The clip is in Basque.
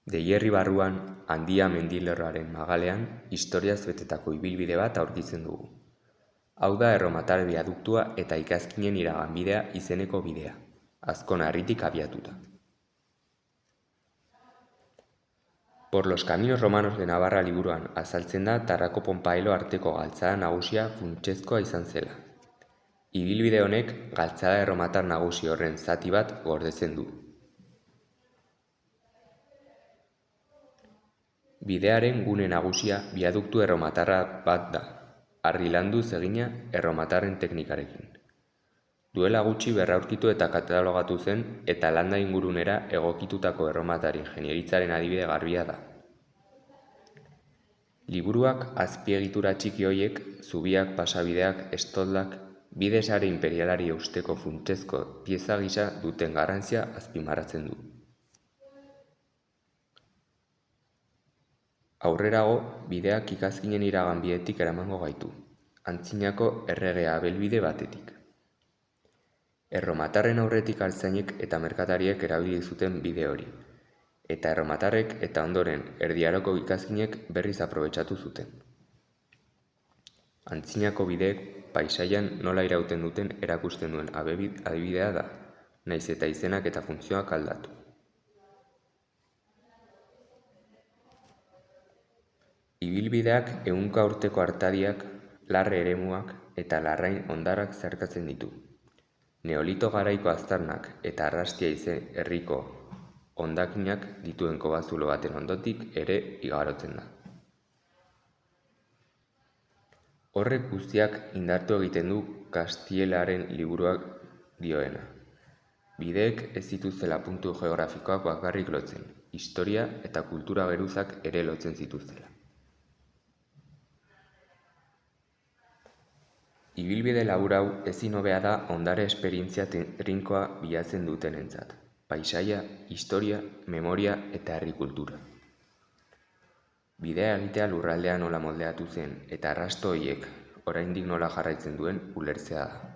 Deierri barruan, Handia mendilerroaren magalean, historiaz betetako ibilbide bat aurkitzen dugu. Hau da Erromatar biaduktua eta Ikazkinen iraganbidea izeneko bidea, Azkonarritik abiatuta. Por los caminos romanos de Navarra liburuan azaltzen da Tarrako Ponpaelo arteko galtzada nagusia funtsezkoa izan zela. Ibilbide honek galtzada erromatar nagusi horren zati bat gordetzen du. Bidearen gune nagusia biaduktu erromatarra bat da, harri landuz egina erromatarren teknikarekin. Duela gutxi berraurkitu eta katalogatu zen eta landa ingurunera egokitutako erromatar ingenieritzaren adibide garbia da. Liburuak azpiegitura txiki hoiek, zubiak, pasabideak, estoldak, bide sare imperialari eusteko funtsezko pieza gisa duten garrantzia azpimarratzen du. Aurrerago, bideak Ikazkinen iraganbidetik eramango gaitu, antzinako erregea abelbide batetik. Erromatarren aurretik altzainek eta merkatariek erabili zuten bide hori, eta erromatarrek eta ondoren erdiaroko Ikazkinek berriz aprobetxatu zuten. Antzinako bideek paisaian nola irauten duten erakusten duen adibidea da, nahiz eta izenak eta funtzioak aldatu. Ibilbideak ehunka urteko artadiak, larre eremuak eta larrain hondarrak zeharkatzen ditu. Neolito garaiko aztarnak eta Arrastia herriko hondakinak dituen kobazulo baten ondotik ere igarotzen da. Horrek guztiak indartu egiten du Kastielaren liburuak dioena. Bideek ez dituztela puntu geografikoak bakarrik lotzen, historia eta kultura geruzak ere lotzen zituztela. Ibilbide labur hau ezin hobea da ondare esperientzia trinkoa bilatzen dutenentzat, paisaia, historia, memoria eta herri kultura. Bidea egitea lurraldea nola moldeatu zen eta arrasto horiek oraindik nola jarraitzen duen ulertzea da.